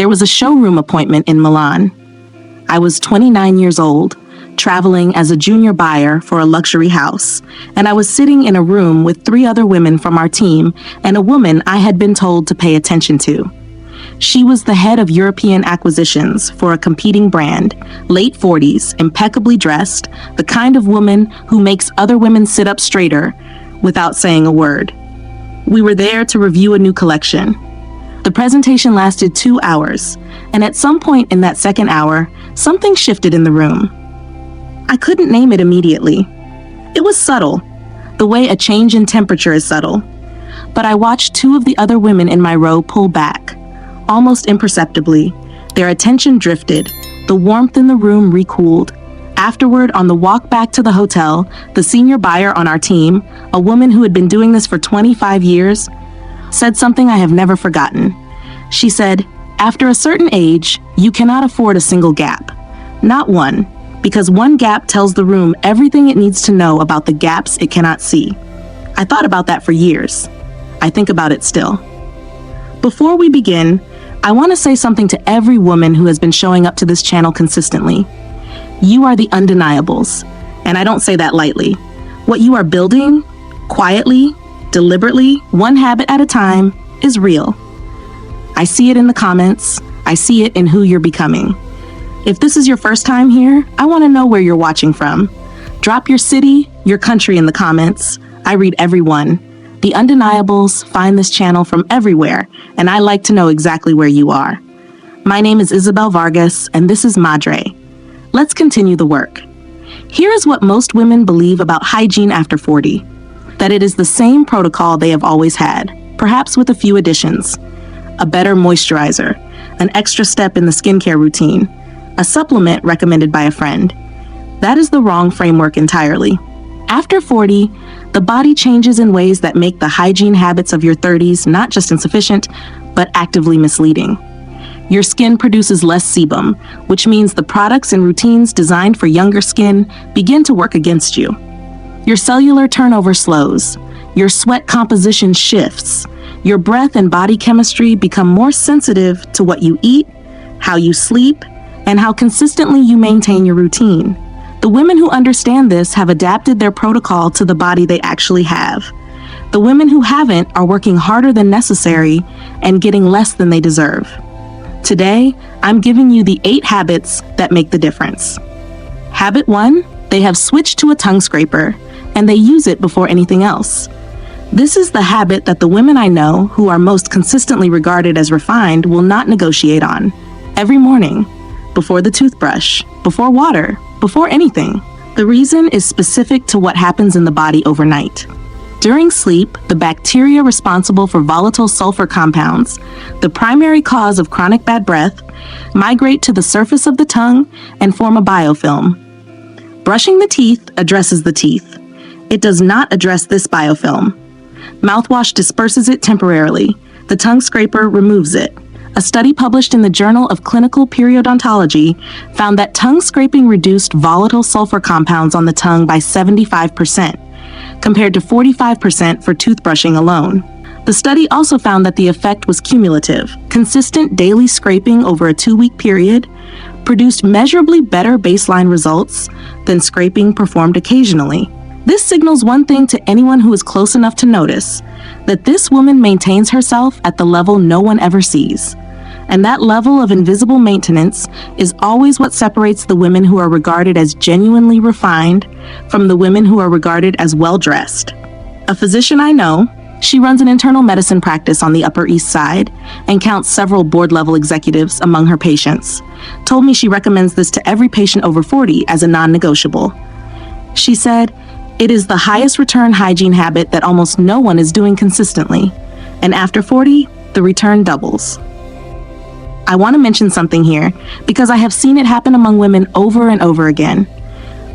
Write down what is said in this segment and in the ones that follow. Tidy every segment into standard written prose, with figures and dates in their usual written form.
There was a showroom appointment in Milan. I was 29 years old, traveling as a junior buyer for a luxury house, and I was sitting in a room with 3 other women from our team and a woman I had been told to pay attention to. She was the head of European acquisitions for a competing brand, late 40s, impeccably dressed, the kind of woman who makes other women sit up straighter without saying a word. We were there to review a new collection. The presentation lasted 2 hours, and at some point in that second hour, something shifted in the room. I couldn't name it immediately. It was subtle, the way a change in temperature is subtle. But I watched 2 of the other women in my row pull back. Almost imperceptibly, their attention drifted, the warmth in the room recooled. Afterward, on the walk back to the hotel, the senior buyer on our team, a woman who had been doing this for 25 years, said something I have never forgotten. She said, "After a certain age, you cannot afford a single gap. Not one, because one gap tells the room everything it needs to know about the gaps it cannot see." I thought about that for years. I think about it still. Before we begin, I want to say something to every woman who has been showing up to this channel consistently. You are the undeniables, and I don't say that lightly. What you are building, quietly, deliberately, one habit at a time, is real. I see it in the comments. I see it in who you're becoming. If this is your first time here, I want to know where you're watching from. Drop your city, your country in the comments. I read every one. The undeniables find this channel from everywhere, and I like to know exactly where you are. My name is Isabel Vargas, and this is Madre. Let's continue the work. Here is what most women believe about hygiene after 40. That it is the same protocol they have always had, perhaps with a few additions. A better moisturizer, an extra step in the skincare routine, a supplement recommended by a friend. That is the wrong framework entirely. After 40, the body changes in ways that make the hygiene habits of your 30s not just insufficient, but actively misleading. Your skin produces less sebum, which means the products and routines designed for younger skin begin to work against you. Your cellular turnover slows, your sweat composition shifts, your breath and body chemistry become more sensitive to what you eat, how you sleep, and how consistently you maintain your routine. The women who understand this have adapted their protocol to the body they actually have. The women who haven't are working harder than necessary and getting less than they deserve. Today, I'm giving you the 8 habits that make the difference. Habit 1, they have switched to a tongue scraper, and they use it before anything else. This is the habit that the women I know who are most consistently regarded as refined will not negotiate on. Every morning, before the toothbrush, before water, before anything. The reason is specific to what happens in the body overnight. During sleep, the bacteria responsible for volatile sulfur compounds, the primary cause of chronic bad breath, migrate to the surface of the tongue and form a biofilm. Brushing the teeth addresses the teeth. It does not address this biofilm. Mouthwash disperses it temporarily. The tongue scraper removes it. A study published in the Journal of Clinical Periodontology found that tongue scraping reduced volatile sulfur compounds on the tongue by 75%, compared to 45% for toothbrushing alone. The study also found that the effect was cumulative. Consistent daily scraping over a 2-week period produced measurably better baseline results than scraping performed occasionally. This signals one thing to anyone who is close enough to notice, that this woman maintains herself at the level no one ever sees. And that level of invisible maintenance is always what separates the women who are regarded as genuinely refined from the women who are regarded as well-dressed. A physician I know, she runs an internal medicine practice on the Upper East Side and counts several board-level executives among her patients, told me she recommends this to every patient over 40 as a non-negotiable. She said, "It is the highest return hygiene habit that almost no one is doing consistently, and after 40, the return doubles." I want to mention something here because I have seen it happen among women over and over again.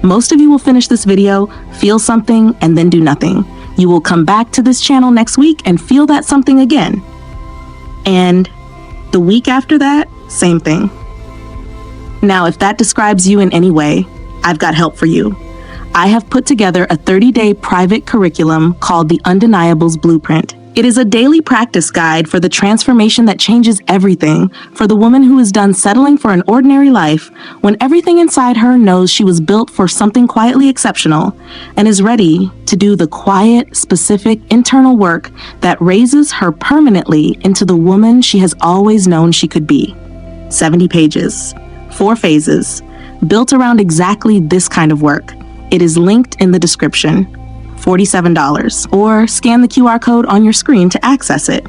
Most of you will finish this video, feel something, and then do nothing. You will come back to this channel next week and feel that something again. And the week after that, same thing. Now, if that describes you in any way, I've got help for you. I have put together a 30-day private curriculum called the Undeniables Blueprint. It is a daily practice guide for the transformation that changes everything for the woman who is done settling for an ordinary life when everything inside her knows she was built for something quietly exceptional and is ready to do the quiet, specific, internal work that raises her permanently into the woman she has always known she could be. 70 pages, 4 phases, built around exactly this kind of work. It is linked in the description. $47, or scan the QR code on your screen to access it.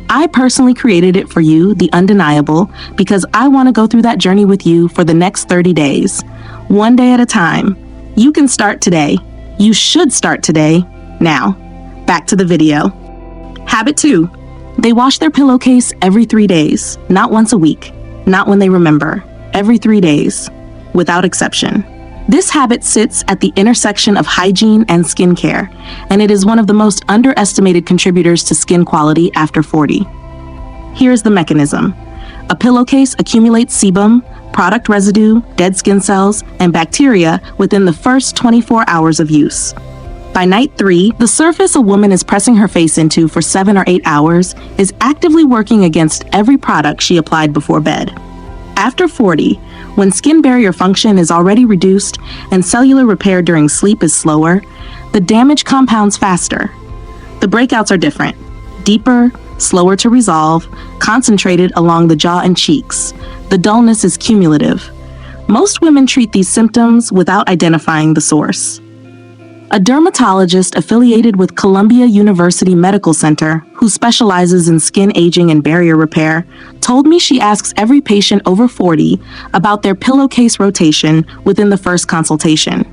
I personally created it for you, the undeniable, because I want to go through that journey with you for the next 30 days, one day at a time. You can start today. You should start today. Now, back to the video. Habit 2. They wash their pillowcase every 3 days, not once a week, not when they remember, every 3 days, without exception. This habit sits at the intersection of hygiene and skincare, and it is one of the most underestimated contributors to skin quality after 40. Here's the mechanism. A pillowcase accumulates sebum, product residue, dead skin cells, and bacteria within the first 24 hours of use. By night 3, the surface a woman is pressing her face into for 7 or 8 hours is actively working against every product she applied before bed. After 40, when skin barrier function is already reduced and cellular repair during sleep is slower, the damage compounds faster. The breakouts are different, deeper, slower to resolve, concentrated along the jaw and cheeks. The dullness is cumulative. Most women treat these symptoms without identifying the source. A dermatologist affiliated with Columbia University Medical Center, who specializes in skin aging and barrier repair, told me she asks every patient over 40 about their pillowcase rotation within the first consultation.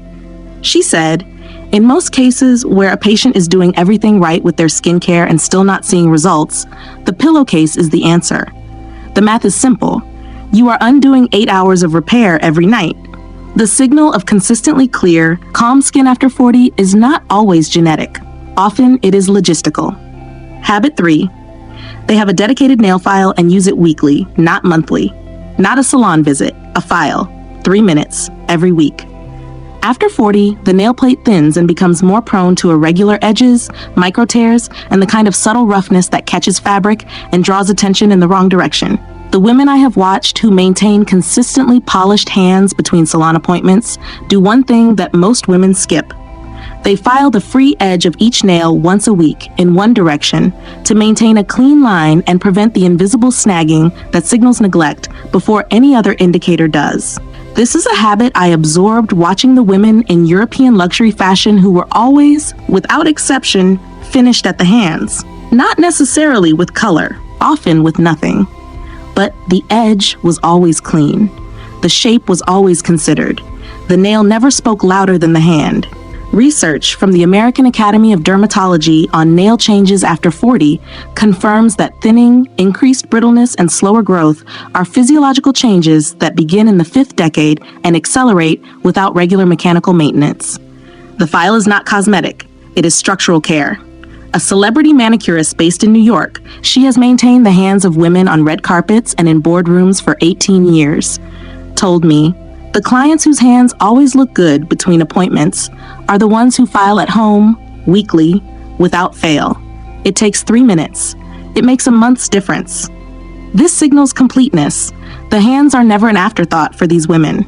She said, in most cases where a patient is doing everything right with their skincare and still not seeing results, the pillowcase is the answer. The math is simple. You are undoing 8 hours of repair every night. The signal of consistently clear, calm skin after 40 is not always genetic. Often it is logistical. Habit 3. They have a dedicated nail file and use it weekly, not monthly. Not a salon visit, a file, 3 minutes, every week. After 40, the nail plate thins and becomes more prone to irregular edges, micro tears, and the kind of subtle roughness that catches fabric and draws attention in the wrong direction. The women I have watched who maintain consistently polished hands between salon appointments do one thing that most women skip. They file the free edge of each nail once a week in one direction to maintain a clean line and prevent the invisible snagging that signals neglect before any other indicator does. This is a habit I absorbed watching the women in European luxury fashion who were always, without exception, finished at the hands. Not necessarily with color, often with nothing. But the edge was always clean. The shape was always considered. The nail never spoke louder than the hand. Research from the American Academy of Dermatology on nail changes after 40 confirms that thinning, increased brittleness, and slower growth are physiological changes that begin in the 5th decade and accelerate without regular mechanical maintenance. The file is not cosmetic. It is structural care. A celebrity manicurist based in New York, she has maintained the hands of women on red carpets and in boardrooms for 18 years, told me, the clients whose hands always look good between appointments are the ones who file at home, weekly, without fail. It takes 3 minutes. It makes a month's difference. This signals completeness. The hands are never an afterthought for these women.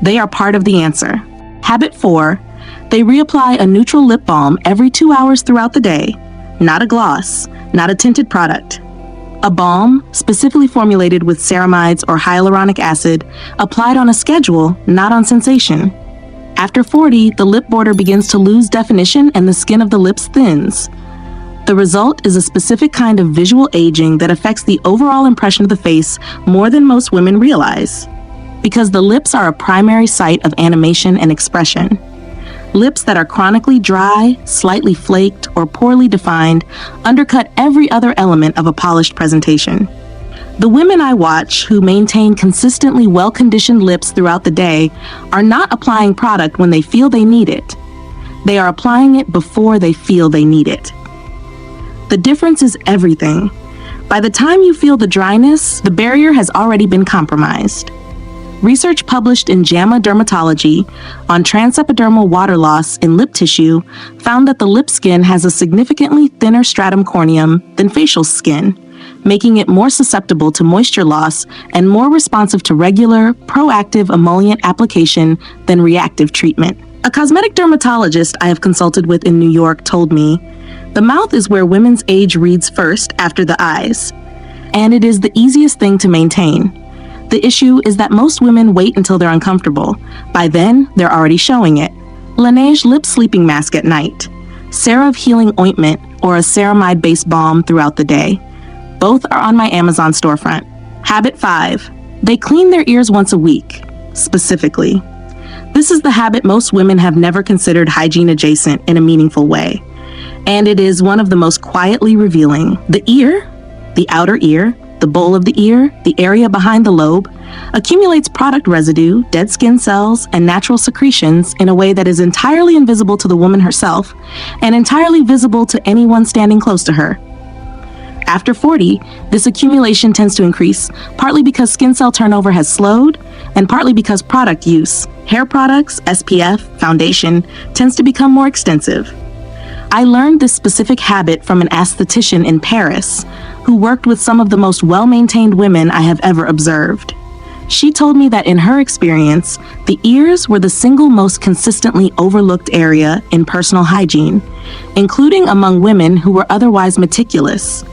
They are part of the answer. Habit 4. They reapply a neutral lip balm every 2 hours throughout the day. Not a gloss, not a tinted product. A balm, specifically formulated with ceramides or hyaluronic acid, applied on a schedule, not on sensation. After 40, the lip border begins to lose definition and the skin of the lips thins. The result is a specific kind of visual aging that affects the overall impression of the face more than most women realize. Because the lips are a primary site of animation and expression. Lips that are chronically dry, slightly flaked, or poorly defined undercut every other element of a polished presentation. The women I watch who maintain consistently well-conditioned lips throughout the day are not applying product when they feel they need it. They are applying it before they feel they need it. The difference is everything. By the time you feel the dryness, the barrier has already been compromised. Research published in JAMA Dermatology on transepidermal water loss in lip tissue found that the lip skin has a significantly thinner stratum corneum than facial skin, making it more susceptible to moisture loss and more responsive to regular, proactive emollient application than reactive treatment. A cosmetic dermatologist I have consulted with in New York told me, "The mouth is where women's age reads first after the eyes, and it is the easiest thing to maintain. The issue is that most women wait until they're uncomfortable. By then, they're already showing it." Laneige Lip Sleeping Mask at night, CeraVe Healing Ointment, or a ceramide-based balm throughout the day. Both are on my Amazon storefront. Habit 5. They clean their ears once a week, specifically. This is the habit most women have never considered hygiene adjacent in a meaningful way. And it is one of the most quietly revealing. The ear, the outer ear, the bowl of the ear, the area behind the lobe, accumulates product residue, dead skin cells, and natural secretions in a way that is entirely invisible to the woman herself and entirely visible to anyone standing close to her. After 40, this accumulation tends to increase, partly because skin cell turnover has slowed, and partly because product use, hair products, SPF, foundation, tends to become more extensive. I learned this specific habit from an aesthetician in Paris, who worked with some of the most well-maintained women I have ever observed. She told me that in her experience, the ears were the single most consistently overlooked area in personal hygiene, including among women who were otherwise meticulous.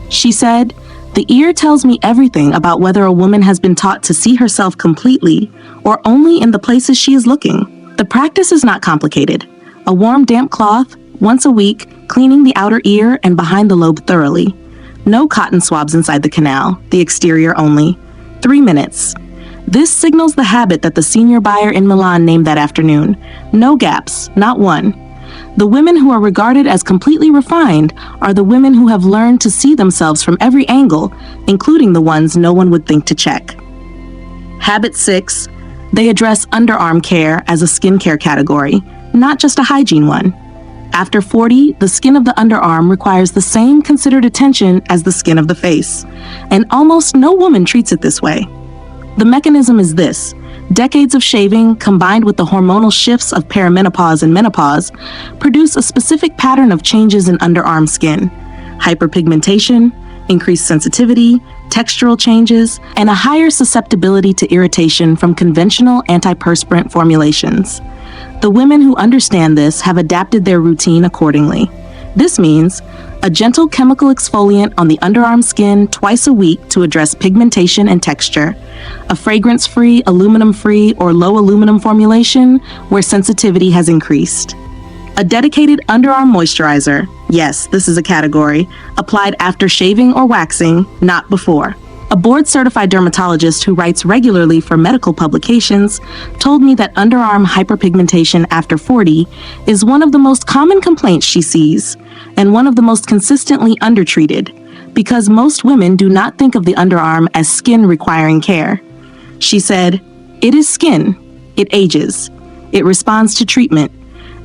She said, "The ear tells me everything about whether a woman has been taught to see herself completely or only in the places she is looking." The practice is not complicated. A warm, damp cloth, once a week, cleaning the outer ear and behind the lobe thoroughly. No cotton swabs inside the canal, the exterior only. 3 minutes. This signals the habit that the senior buyer in Milan named that afternoon. No gaps, not one. The women who are regarded as completely refined are the women who have learned to see themselves from every angle, including the ones no one would think to check. Habit 6. They address underarm care as a skincare category, not just a hygiene one. After 40, the skin of the underarm requires the same considered attention as the skin of the face, and almost no woman treats it this way. The mechanism is this: decades of shaving combined with the hormonal shifts of perimenopause and menopause produce a specific pattern of changes in underarm skin: hyperpigmentation, increased sensitivity, textural changes, and a higher susceptibility to irritation from conventional antiperspirant formulations. The women who understand this have adapted their routine accordingly. This means a gentle chemical exfoliant on the underarm skin twice a week to address pigmentation and texture, a fragrance-free, aluminum-free, or low aluminum formulation where sensitivity has increased. A dedicated underarm moisturizer, yes, this is a category, applied after shaving or waxing, not before. A board-certified dermatologist who writes regularly for medical publications told me that underarm hyperpigmentation after 40 is one of the most common complaints she sees, and one of the most consistently undertreated, because most women do not think of the underarm as skin requiring care. She said, "It is skin. It ages. It responds to treatment.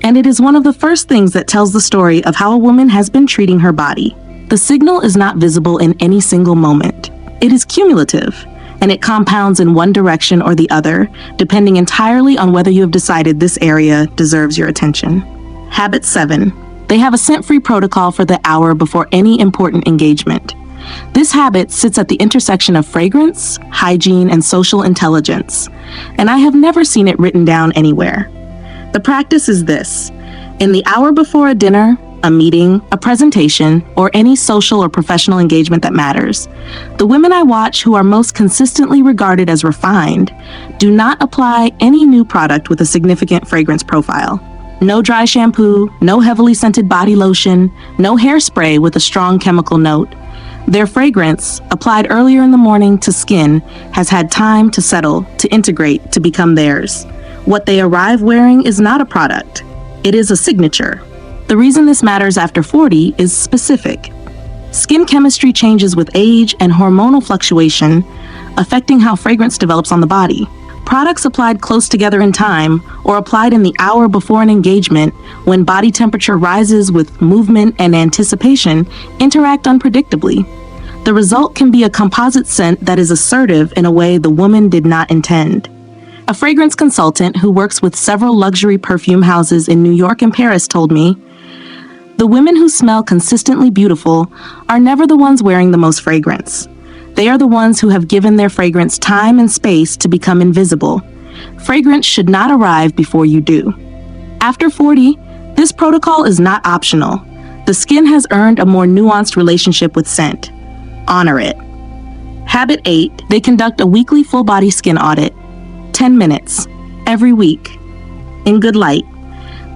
And it is one of the first things that tells the story of how a woman has been treating her body. The signal is not visible in any single moment. It is cumulative, and it compounds in one direction or the other, depending entirely on whether you have decided this area deserves your attention." Habit 7. They have a scent-free protocol for the hour before any important engagement. This habit sits at the intersection of fragrance, hygiene, and social intelligence, and I have never seen it written down anywhere. The practice is this: in the hour before a dinner, a meeting, a presentation, or any social or professional engagement that matters, the women I watch who are most consistently regarded as refined do not apply any new product with a significant fragrance profile. No dry shampoo, no heavily scented body lotion, no hairspray with a strong chemical note. Their fragrance, applied earlier in the morning to skin, has had time to settle, to integrate, to become theirs. What they arrive wearing is not a product. It is a signature. The reason this matters after 40 is specific. Skin chemistry changes with age and hormonal fluctuation, affecting how fragrance develops on the body. Products applied close together in time, or applied in the hour before an engagement, when body temperature rises with movement and anticipation, interact unpredictably. The result can be a composite scent that is assertive in a way the woman did not intend. A fragrance consultant who works with several luxury perfume houses in New York and Paris told me, "The women who smell consistently beautiful are never the ones wearing the most fragrance. They are the ones who have given their fragrance time and space to become invisible. Fragrance should not arrive before you do." After 40, this protocol is not optional. The skin has earned a more nuanced relationship with scent. Honor it. Habit 8, they conduct a weekly full-body skin audit. 10 minutes, every week, in good light.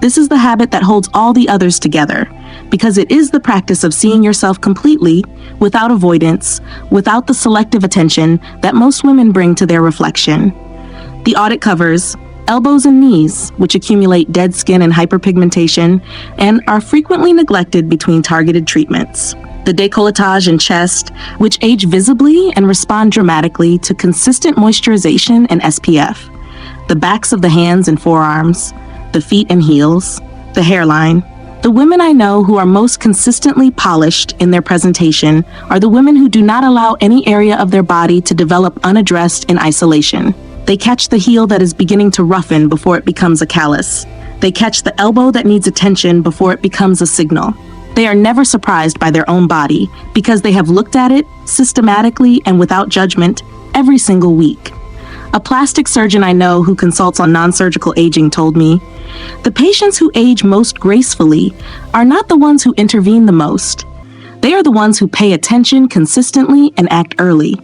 This is the habit that holds all the others together, because it is the practice of seeing yourself completely, without avoidance, without the selective attention that most women bring to their reflection. The audit covers elbows and knees, which accumulate dead skin and hyperpigmentation, and are frequently neglected between targeted treatments. The décolletage and chest, which age visibly and respond dramatically to consistent moisturization and SPF. The backs of the hands and forearms, the feet and heels, the hairline. The women I know who are most consistently polished in their presentation are the women who do not allow any area of their body to develop unaddressed in isolation. They catch the heel that is beginning to roughen before it becomes a callus. They catch the elbow that needs attention before it becomes a signal. They are never surprised by their own body because they have looked at it systematically and without judgment every single week. A plastic surgeon I know who consults on non-surgical aging told me, "The patients who age most gracefully are not the ones who intervene the most. They are the ones who pay attention consistently and act early.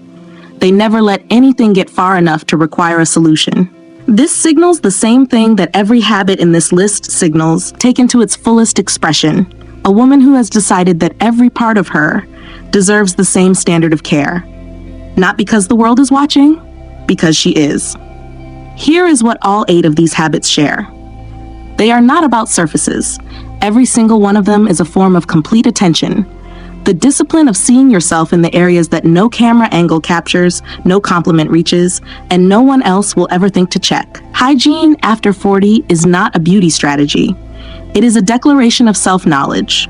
They never let anything get far enough to require a solution." This signals the same thing that every habit in this list signals, taken to its fullest expression. A woman who has decided that every part of her deserves the same standard of care. Not because the world is watching, because she is. Here is what all 8 of these habits share. They are not about surfaces. Every single one of them is a form of complete attention. The discipline of seeing yourself in the areas that no camera angle captures, no compliment reaches, and no one else will ever think to check. Hygiene after 40 is not a beauty strategy. It is a declaration of self-knowledge.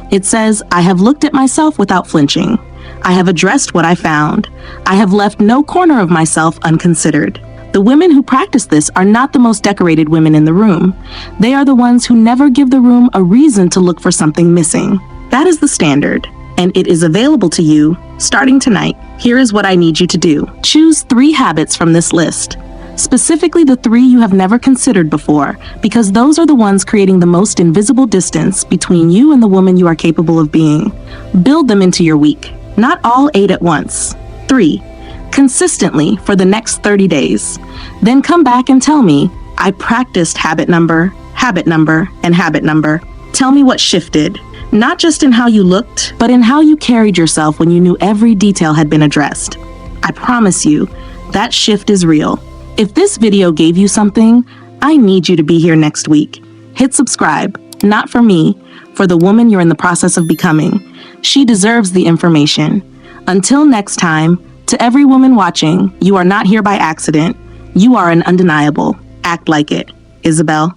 It says, "I have looked at myself without flinching. I have addressed what I found. I have left no corner of myself unconsidered." The women who practice this are not the most decorated women in the room. They are the ones who never give the room a reason to look for something missing. That is the standard, and it is available to you starting tonight. Here is what I need you to do. Choose 3 habits from this list. Specifically the 3 you have never considered before, because those are the ones creating the most invisible distance between you and the woman you are capable of being. Build them into your week, not all 8 at once. 3. Consistently for the next 30 days. Then come back and tell me, "I practiced habit number, and habit number." Tell me what shifted, not just in how you looked, but in how you carried yourself when you knew every detail had been addressed. I promise you, that shift is real. If this video gave you something, I need you to be here next week. Hit subscribe, not for me, for the woman you're in the process of becoming. She deserves the information. Until next time, to every woman watching, you are not here by accident. You are an undeniable. Act like it. Isabel.